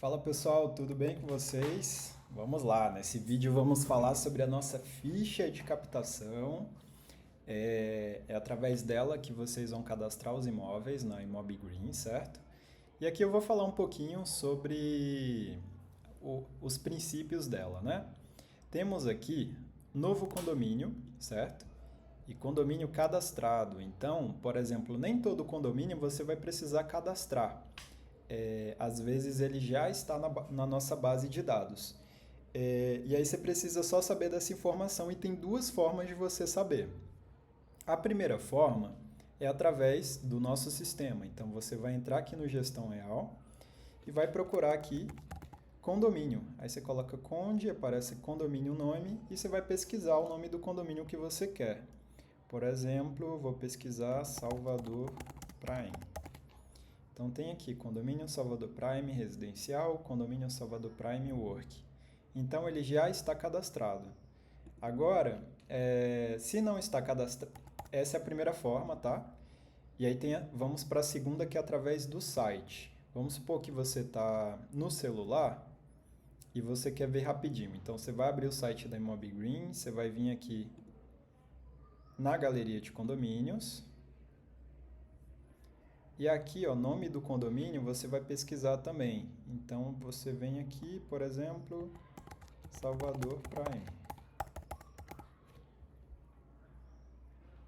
Fala pessoal, tudo bem com vocês? Vamos lá, nesse vídeo vamos falar sobre a nossa ficha de captação. É através dela que vocês vão cadastrar os imóveis na ImobGreen, certo? E aqui eu vou falar um pouquinho sobre os princípios dela, né? Temos aqui novo condomínio, certo? E condomínio cadastrado. Então, por exemplo, nem todo condomínio você vai precisar cadastrar. Às vezes ele já está na nossa base de dados. E aí você precisa só saber dessa informação e tem duas formas de você saber. A primeira forma é através do nosso sistema. Então você vai entrar aqui no Gestão Real e vai procurar aqui condomínio. Aí você coloca conde, aparece condomínio nome e você vai pesquisar o nome do condomínio que você quer. Por exemplo, vou pesquisar Salvador Prime. Então tem aqui condomínio Salvador Prime residencial, condomínio Salvador Prime Work. Então ele já está cadastrado. Agora, se não está cadastrado, essa é a primeira forma, tá? E aí vamos para a segunda, que é através do site. Vamos supor que você está no celular e você quer ver rapidinho. Então você vai abrir o site da ImobGreen, você vai vir aqui na galeria de condomínios. E aqui, ó, nome do condomínio, você vai pesquisar também. Então, você vem aqui, por exemplo, Salvador Prime.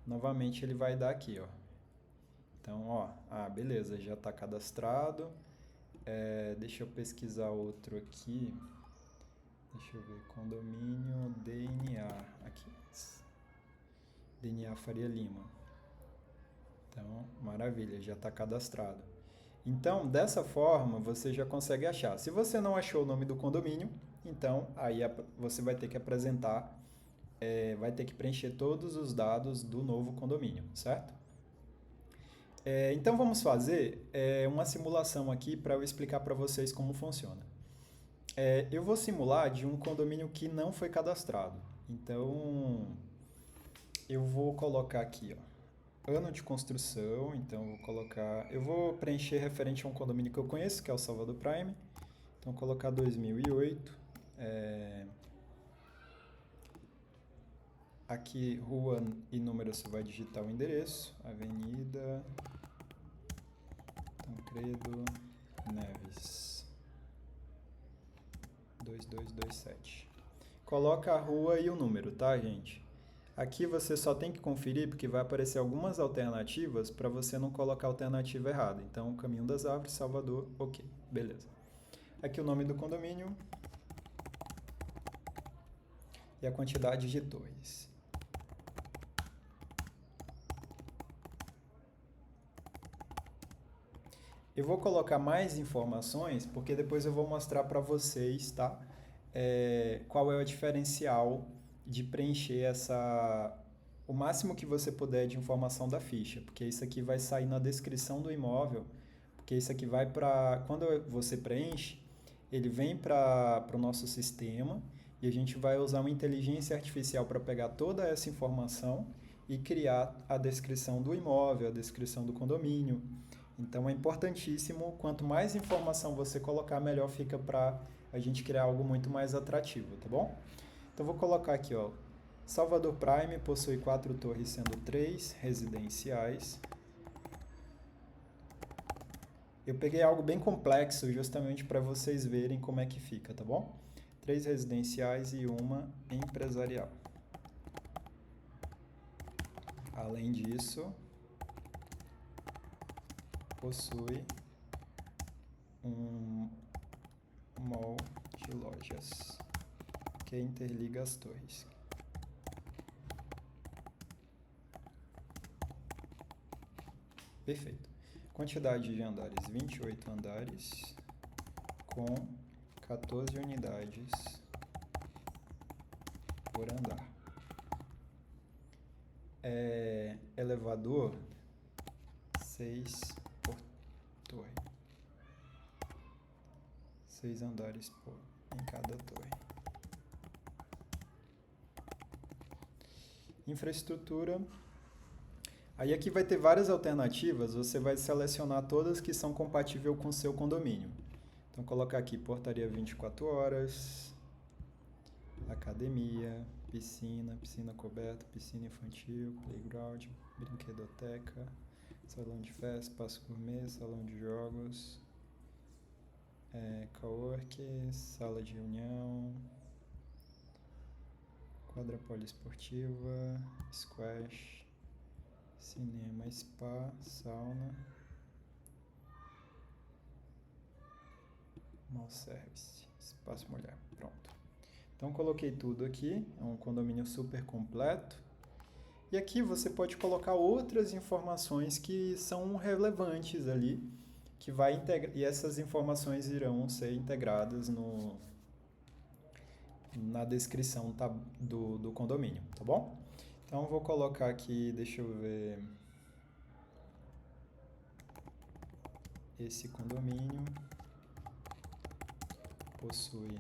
Novamente, ele vai dar aqui, ó. Então, ó, beleza, já está cadastrado. Deixa eu pesquisar outro aqui. Deixa eu ver, condomínio DNA, aqui. DNA Faria Lima. Então, maravilha, já está cadastrado. Então, dessa forma, você já consegue achar. Se você não achou o nome do condomínio, então aí você vai ter que apresentar, vai ter que preencher todos os dados do novo condomínio, certo? Então, vamos fazer uma simulação aqui para eu explicar para vocês como funciona. Eu vou simular de um condomínio que não foi cadastrado. Então, eu vou colocar aqui, ó. Ano de construção, então eu vou preencher referente a um condomínio que eu conheço, que é o Salvador Prime. Então, colocar 2008. Aqui, rua e número, você vai digitar o endereço. Avenida Tancredo Neves, 2227. Coloca a rua e o número, tá, gente? Aqui você só tem que conferir porque vai aparecer algumas alternativas para você não colocar a alternativa errada. Então, Caminho das Árvores, Salvador, ok, beleza. Aqui o nome do condomínio e a quantidade de torres. Eu vou colocar mais informações porque depois eu vou mostrar para vocês, tá? Qual é o diferencial de preencher o máximo que você puder de informação da ficha, porque isso aqui vai sair na descrição do imóvel, porque isso aqui vai para... Quando você preenche, ele vem para o nosso sistema e a gente vai usar uma inteligência artificial para pegar toda essa informação e criar a descrição do imóvel, a descrição do condomínio. Então é importantíssimo, quanto mais informação você colocar, melhor fica para a gente criar algo muito mais atrativo, tá bom? Então vou colocar aqui, ó, Salvador Prime possui 4 torres, sendo 3 residenciais. Eu peguei algo bem complexo justamente para vocês verem como é que fica, tá bom? 3 residenciais e uma empresarial. Além disso, possui um mall de lojas que interliga as torres. Perfeito. Quantidade de andares, 28 andares com 14 unidades por andar. Elevador, 6 por torre. 6 andares em cada torre. Infraestrutura. Aí aqui vai ter várias alternativas, você vai selecionar todas que são compatíveis com o seu condomínio. Então, colocar aqui portaria 24 horas, academia, piscina coberta, piscina infantil, playground, brinquedoteca, salão de festa, espaço gourmet, salão de jogos, coworking, sala de reunião, quadra poliesportiva, squash, cinema, spa, sauna, mall service, espaço mulher. Pronto. Então coloquei tudo aqui, é um condomínio super completo. E aqui você pode colocar outras informações que são relevantes ali, que vai e essas informações irão ser integradas na descrição do condomínio, tá bom? Então vou colocar aqui, deixa eu ver, esse condomínio possui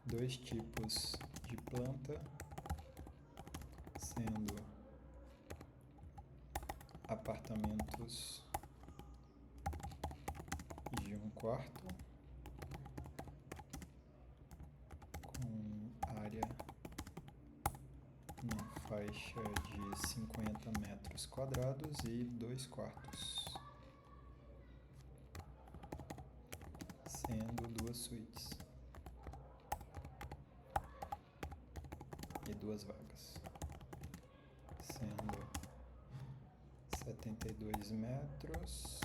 2 tipos de planta, sendo apartamentos de 1 quarto, com área na faixa de 50 metros quadrados e 2 quartos, sendo 2 suítes e 2 vagas, sendo 72 metros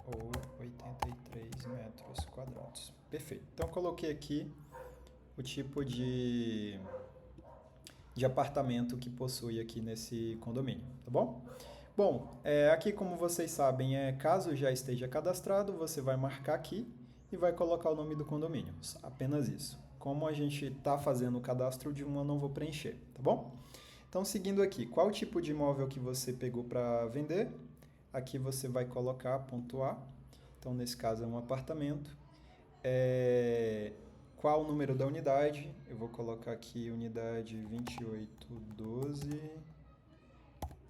ou 83 metros quadrados. Perfeito. Então, coloquei aqui o tipo de apartamento que possui aqui nesse condomínio, tá bom? Bom, aqui como vocês sabem, caso já esteja cadastrado, você vai marcar aqui e vai colocar o nome do condomínio, apenas isso. Como a gente está fazendo o cadastro de uma, eu não vou preencher, tá bom? Então, seguindo aqui, qual o tipo de imóvel que você pegou para vender? Aqui você vai colocar, pontuar. Então, nesse caso, é um apartamento. Qual o número da unidade? Eu vou colocar aqui unidade 2812,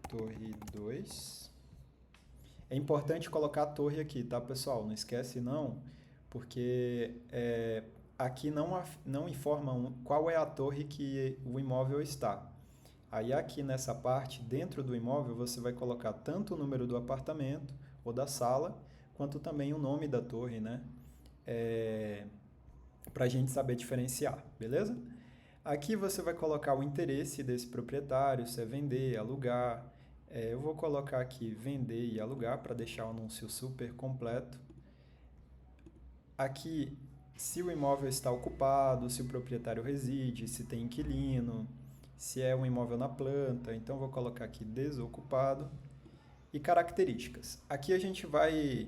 torre 2. É importante colocar a torre aqui, tá, pessoal? Não esquece não, porque aqui não informa qual é a torre que o imóvel está. Aí aqui nessa parte, dentro do imóvel, você vai colocar tanto o número do apartamento ou da sala, quanto também o nome da torre, né? Para a gente saber diferenciar, beleza? Aqui você vai colocar o interesse desse proprietário, se é vender, alugar. Eu vou colocar aqui vender e alugar para deixar o anúncio super completo. Aqui, se o imóvel está ocupado, se o proprietário reside, se tem inquilino, se é um imóvel na planta. Então, vou colocar aqui desocupado. E características. Aqui a gente vai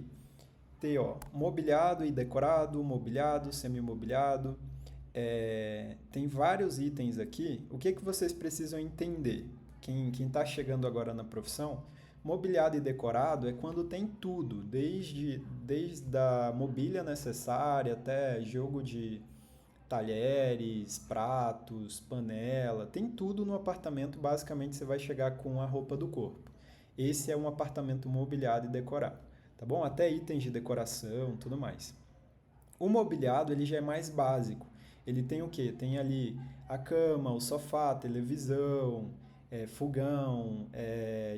ter mobiliado e decorado, mobiliado, semi-mobiliado. Tem vários itens aqui. O que vocês precisam entender? Quem está chegando agora na profissão, mobiliado e decorado é quando tem tudo, desde a mobília necessária até jogo de talheres, pratos, panela, tem tudo no apartamento. Basicamente você vai chegar com a roupa do corpo. Esse é um apartamento mobiliado e decorado, tá bom? Até itens de decoração, tudo mais. O mobiliado ele já é mais básico. Ele tem o quê? Tem ali a cama, o sofá, televisão, fogão,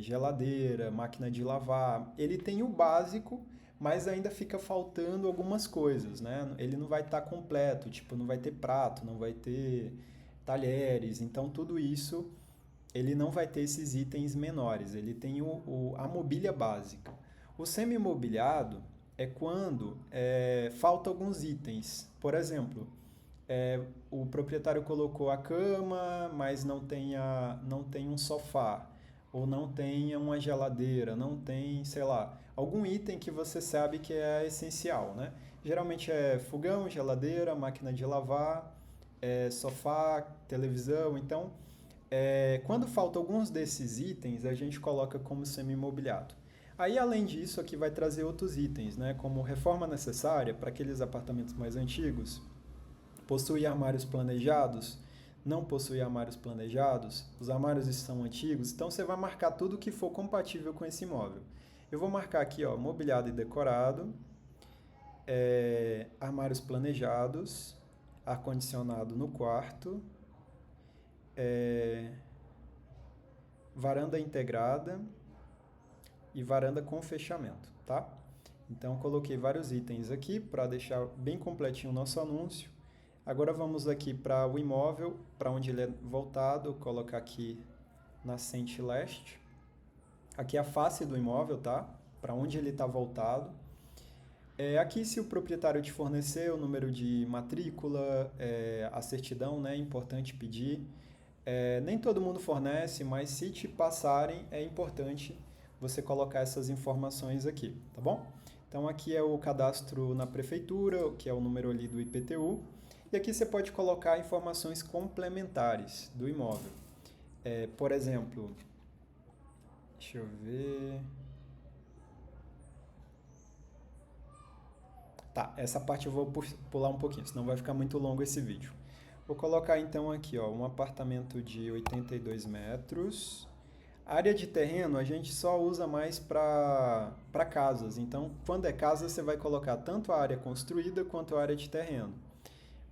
geladeira, máquina de lavar. Ele tem o básico, mas ainda fica faltando algumas coisas, né? Ele não vai estar completo, tipo, não vai ter prato, não vai ter talheres. Então, tudo isso, ele não vai ter esses itens menores. Ele tem a mobília básica. O semi-mobiliado é quando falta alguns itens. Por exemplo, o proprietário colocou a cama, mas não tem um sofá, ou não tem uma geladeira, não tem, sei lá, algum item que você sabe que é essencial, né? Geralmente é fogão, geladeira, máquina de lavar, sofá, televisão. Então, quando faltam alguns desses itens, a gente coloca como semi-mobiliado. Aí, além disso, aqui vai trazer outros itens, né? Como reforma necessária para aqueles apartamentos mais antigos, possui armários planejados, não possui armários planejados, os armários estão antigos, então você vai marcar tudo que for compatível com esse imóvel. Eu vou marcar aqui, ó, mobiliado e decorado, armários planejados, ar-condicionado no quarto, varanda integrada e varanda com fechamento, tá? Então, coloquei vários itens aqui para deixar bem completinho o nosso anúncio. Agora vamos aqui para o imóvel, para onde ele é voltado, colocar aqui nascente leste. Aqui é a face do imóvel, tá? Para onde ele está voltado. Aqui, se o proprietário te fornecer o número de matrícula, a certidão, né? É importante pedir. Nem todo mundo fornece, mas se te passarem, é importante você colocar essas informações aqui, tá bom? Então, aqui é o cadastro na prefeitura, que é o número ali do IPTU. E aqui você pode colocar informações complementares do imóvel. Por exemplo, deixa eu ver... Tá, essa parte eu vou pular um pouquinho, senão vai ficar muito longo esse vídeo. Vou colocar então aqui, ó, um apartamento de 82 metros. Área de terreno a gente só usa mais para casas. Então, quando é casa, você vai colocar tanto a área construída quanto a área de terreno.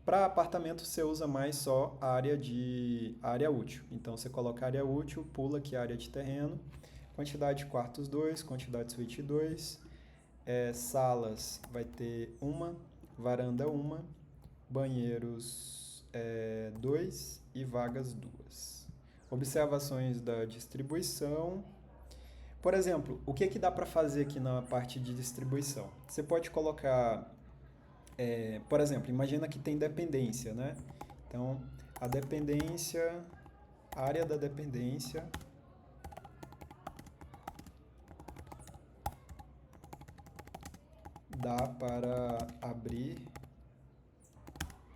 Para apartamento, você usa mais só a área útil. Então, você coloca a área útil, pula aqui a área de terreno. Quantidade de quartos 2, quantidade de suíte 2. Salas vai ter uma, varanda uma, banheiros 2 e vagas 2. Observações da distribuição. Por exemplo, o que dá para fazer aqui na parte de distribuição? Você pode colocar, por exemplo, imagina que tem dependência, né? Então, a dependência, a área da dependência dá para abrir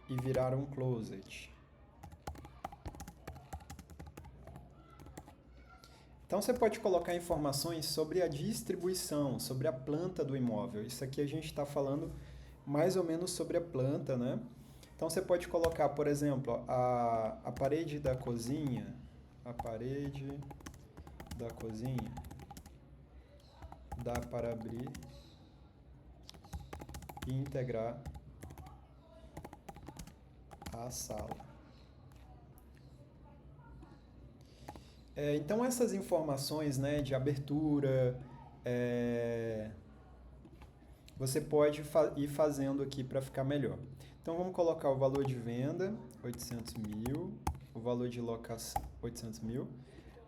e virar um closet. Então você pode colocar informações sobre a distribuição, sobre a planta do imóvel. Isso aqui a gente está falando mais ou menos sobre a planta, né? Então você pode colocar, por exemplo, a parede da cozinha, dá para abrir e integrar a sala. Então essas informações, né, de abertura, você pode ir fazendo aqui para ficar melhor. Então vamos colocar o valor de venda, 800 mil, o valor de locação, 800 mil,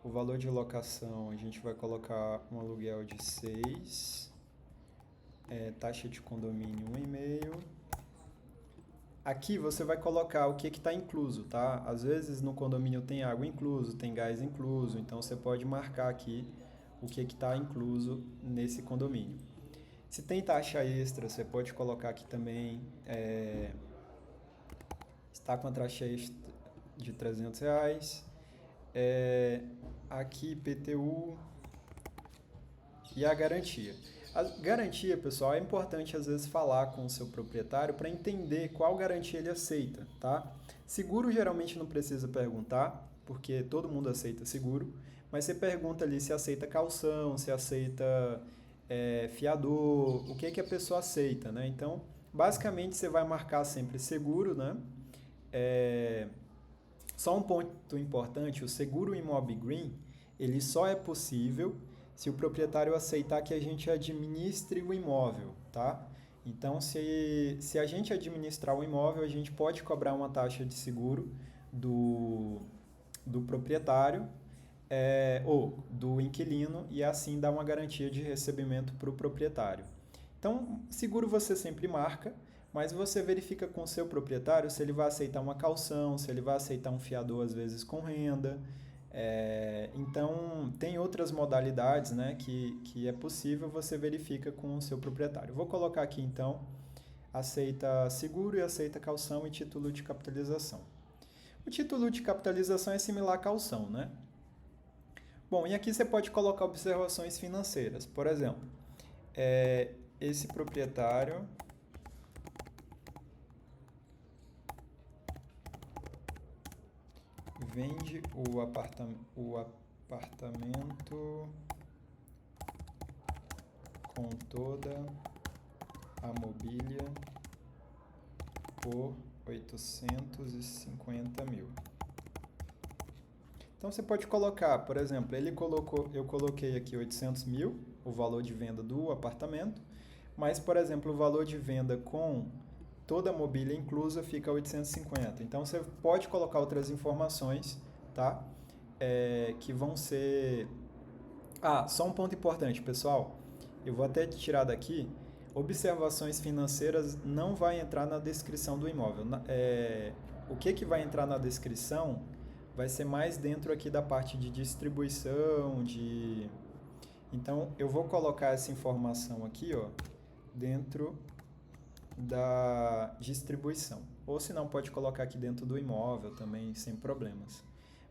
o valor de locação a gente vai colocar um aluguel de 6, taxa de condomínio 1,5. Aqui você vai colocar o que está incluso, tá? Às vezes no condomínio tem água incluso, tem gás incluso, então você pode marcar aqui o que está incluso nesse condomínio. Se tem taxa extra, você pode colocar aqui também, está com a taxa extra de R$300, aqui IPTU e a garantia. A garantia, pessoal, é importante às vezes falar com o seu proprietário para entender qual garantia ele aceita, tá? Seguro geralmente não precisa perguntar, porque todo mundo aceita seguro, mas você pergunta ali se aceita caução, se aceita fiador, o que a pessoa aceita, né? Então, basicamente você vai marcar sempre seguro, né? Só um ponto importante, o seguro Imob Green, ele só é possível se o proprietário aceitar que a gente administre o imóvel, tá? Então, se a gente administrar o imóvel, a gente pode cobrar uma taxa de seguro do proprietário ou do inquilino e assim dar uma garantia de recebimento para o proprietário. Então, seguro você sempre marca, mas você verifica com o seu proprietário se ele vai aceitar uma caução, se ele vai aceitar um fiador, às vezes com renda. Então, tem outras modalidades, né, que é possível, você verifica com o seu proprietário. Vou colocar aqui, então, aceita seguro e aceita caução e título de capitalização. O título de capitalização é similar à caução, né? Bom, e aqui você pode colocar observações financeiras. Por exemplo, esse proprietário vende o apartamento com toda a mobília por 850 mil. Então você pode colocar, por exemplo, eu coloquei aqui 800 mil, o valor de venda do apartamento, mas, por exemplo, o valor de venda com toda a mobília inclusa fica 850. Então você pode colocar outras informações, tá? Que vão ser... só um ponto importante, pessoal. Eu vou até tirar daqui. Observações financeiras não vai entrar na descrição do imóvel. O que vai entrar na descrição vai ser mais dentro aqui da parte de distribuição, Então, eu vou colocar essa informação aqui, ó, dentro da distribuição. Ou se não, pode colocar aqui dentro do imóvel também, sem problemas.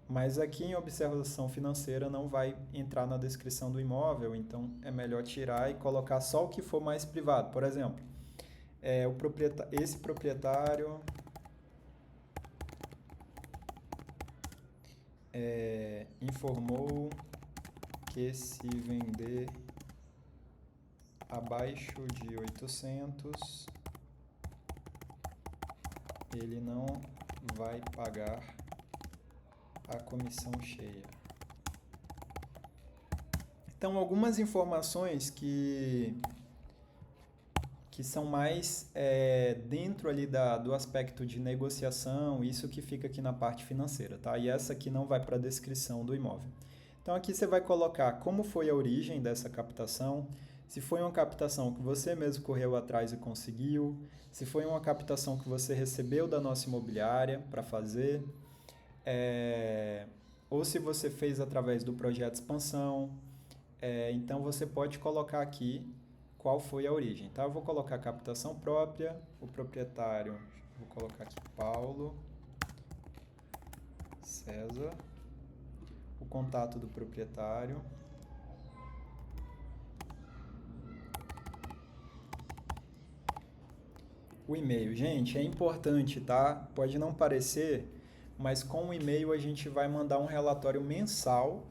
Mas aqui em observação financeira não vai entrar na descrição do imóvel, então é melhor tirar e colocar só o que for mais privado. Por exemplo, esse proprietário informou que se vender abaixo de 800, ele não vai pagar a comissão cheia. Então, algumas informações que são mais dentro ali do aspecto de negociação, isso que fica aqui na parte financeira, tá? E essa aqui não vai para a descrição do imóvel. Então, aqui você vai colocar como foi a origem dessa captação, se foi uma captação que você mesmo correu atrás e conseguiu, se foi uma captação que você recebeu da nossa imobiliária para fazer, ou se você fez através do projeto de expansão. Então, você pode colocar aqui qual foi a origem, tá? Eu vou colocar captação própria, o proprietário, vou colocar aqui Paulo César, o contato do proprietário, o e-mail. Gente, é importante, tá? Pode não parecer, mas com o e-mail a gente vai mandar um relatório mensal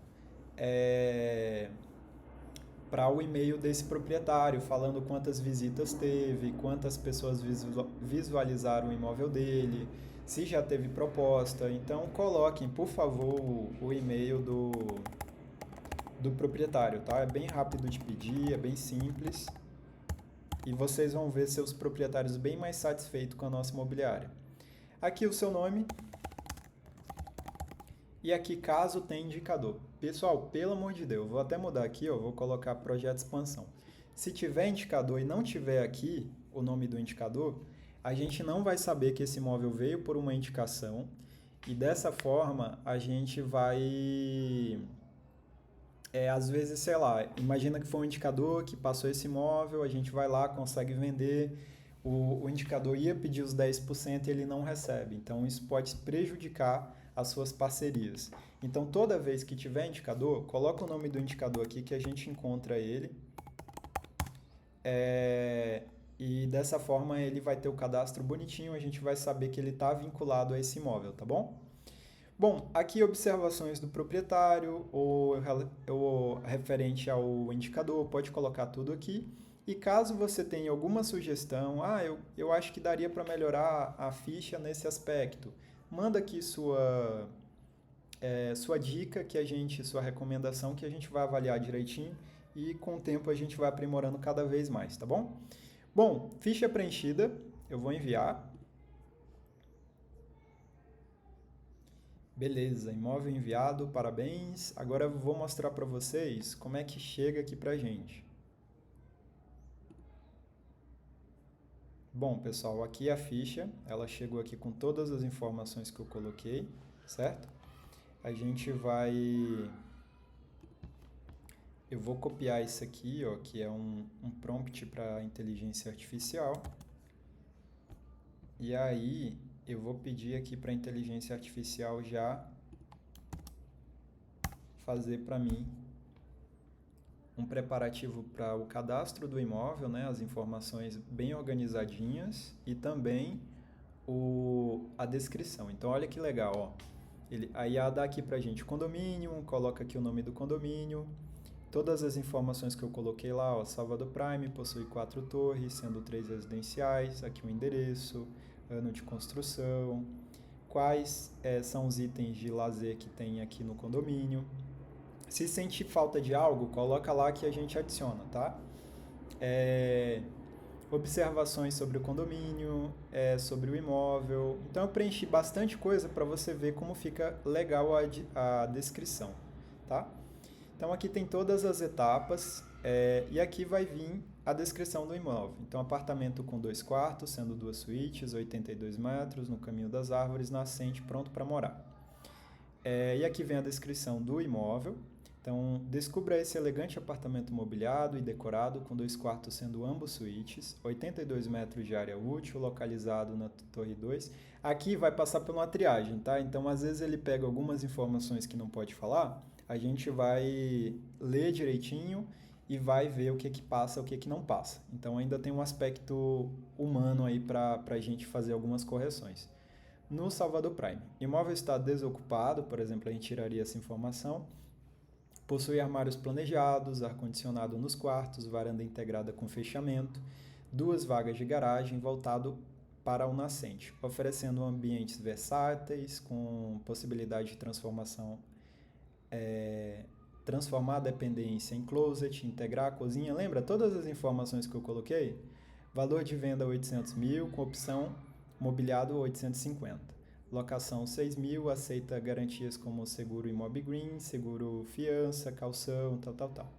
para o e-mail desse proprietário, falando quantas visitas teve, quantas pessoas visualizaram o imóvel dele, se já teve proposta. Então, coloquem, por favor, o e-mail do proprietário, tá? É bem rápido de pedir, é bem simples. E vocês vão ver seus proprietários bem mais satisfeitos com a nossa imobiliária. Aqui o seu nome. E aqui, caso tenha indicador. Pessoal, pelo amor de Deus, vou até mudar aqui, ó, vou colocar projeto de expansão. Se tiver indicador e não tiver aqui o nome do indicador, a gente não vai saber que esse imóvel veio por uma indicação e dessa forma a gente vai... às vezes, sei lá, imagina que foi um indicador que passou esse imóvel, a gente vai lá, consegue vender, o indicador ia pedir os 10% e ele não recebe. Então, isso pode prejudicar as suas parcerias. Então, toda vez que tiver indicador, coloca o nome do indicador aqui que a gente encontra ele. E dessa forma ele vai ter o cadastro bonitinho, a gente vai saber que ele está vinculado a esse imóvel, tá bom? Bom, aqui observações do proprietário, ou referente ao indicador, pode colocar tudo aqui. E caso você tenha alguma sugestão, eu acho que daria para melhorar a ficha nesse aspecto, manda aqui sua dica, sua recomendação, que a gente vai avaliar direitinho e com o tempo a gente vai aprimorando cada vez mais, tá bom? Bom, ficha preenchida, eu vou enviar. Beleza, imóvel enviado, parabéns. Agora eu vou mostrar para vocês como é que chega aqui pra gente. Bom, pessoal, aqui a ficha, ela chegou aqui com todas as informações que eu coloquei, certo? A gente vai... Eu vou copiar isso aqui, ó, que é um prompt para inteligência artificial. E aí, eu vou pedir aqui para a inteligência artificial já fazer para mim um preparativo para o cadastro do imóvel, né, as informações bem organizadinhas e também a descrição. Então, olha que legal, ó. Aí dá aqui para a gente condomínio, coloca aqui o nome do condomínio, todas as informações que eu coloquei lá, ó, Salvador Prime possui 4 torres, sendo 3 residenciais, aqui o endereço, ano de construção, quais são os itens de lazer que tem aqui no condomínio. Se sentir falta de algo, coloca lá que a gente adiciona, tá? Observações sobre o condomínio, sobre o imóvel. Então eu preenchi bastante coisa para você ver como fica legal a descrição, tá? Então aqui tem todas as etapas e aqui vai vir a descrição do imóvel. Então apartamento com 2 quartos, sendo 2 suítes, 82 metros, no caminho das árvores, nascente, pronto para morar. E aqui vem a descrição do imóvel. Então, descubra esse elegante apartamento mobiliado e decorado, com 2 quartos sendo ambos suítes, 82 metros de área útil, localizado na Torre 2. Aqui vai passar por uma triagem, tá? Então, às vezes ele pega algumas informações que não pode falar, a gente vai ler direitinho e vai ver o que que passa, o que que não passa. Então, ainda tem um aspecto humano aí para a gente fazer algumas correções. No Salvador Prime, imóvel está desocupado, por exemplo, a gente tiraria essa informação. Possui armários planejados, ar-condicionado nos quartos, varanda integrada com fechamento, 2 vagas de garagem voltado para o nascente, oferecendo ambientes versáteis com possibilidade de transformar a dependência em closet, integrar a cozinha. Lembra todas as informações que eu coloquei? Valor de venda 800 mil, com opção mobiliado 850. Locação 6 mil, aceita garantias como seguro Imob-Green, seguro fiança, calção, tal.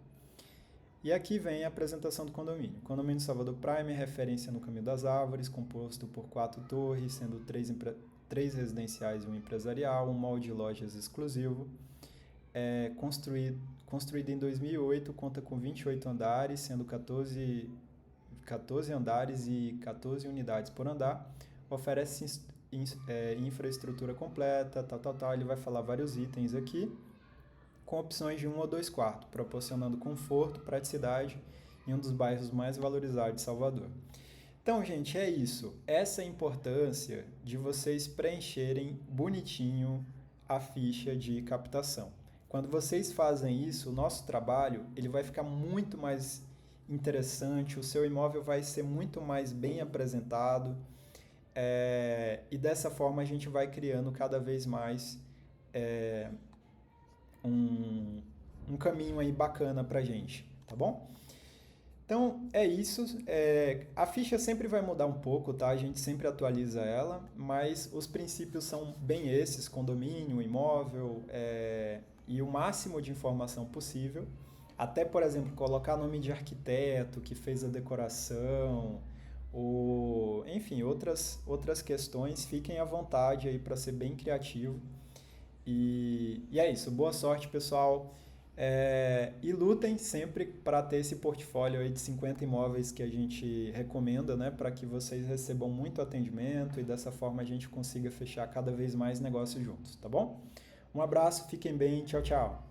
E aqui vem a apresentação do condomínio. Condomínio Salvador Prime, referência no Caminho das Árvores, composto por 4 torres, sendo 3 residenciais e 1 empresarial, um mall de lojas exclusivo. Construído em 2008, conta com 28 andares, sendo 14 andares e 14 unidades por andar. Oferece infraestrutura completa, tal. Ele vai falar vários itens aqui, com opções de 1 ou 2 quartos, proporcionando conforto, praticidade em um dos bairros mais valorizados de Salvador. Então, gente, é isso. Essa é a importância de vocês preencherem bonitinho a ficha de captação. Quando vocês fazem isso, o nosso trabalho ele vai ficar muito mais interessante, o seu imóvel vai ser muito mais bem apresentado. E dessa forma a gente vai criando cada vez mais um caminho aí bacana pra gente, tá bom? Então é isso, a ficha sempre vai mudar um pouco, tá? A gente sempre atualiza ela, mas os princípios são bem esses: condomínio, imóvel e o máximo de informação possível. Até, por exemplo, colocar nome de arquiteto que fez a decoração, ou enfim, outras questões. Fiquem à vontade aí para ser bem criativo. E é isso, boa sorte, pessoal. E lutem sempre para ter esse portfólio aí de 50 imóveis que a gente recomenda, né, para que vocês recebam muito atendimento e dessa forma a gente consiga fechar cada vez mais negócios juntos, tá bom? Um abraço, fiquem bem, tchau, tchau.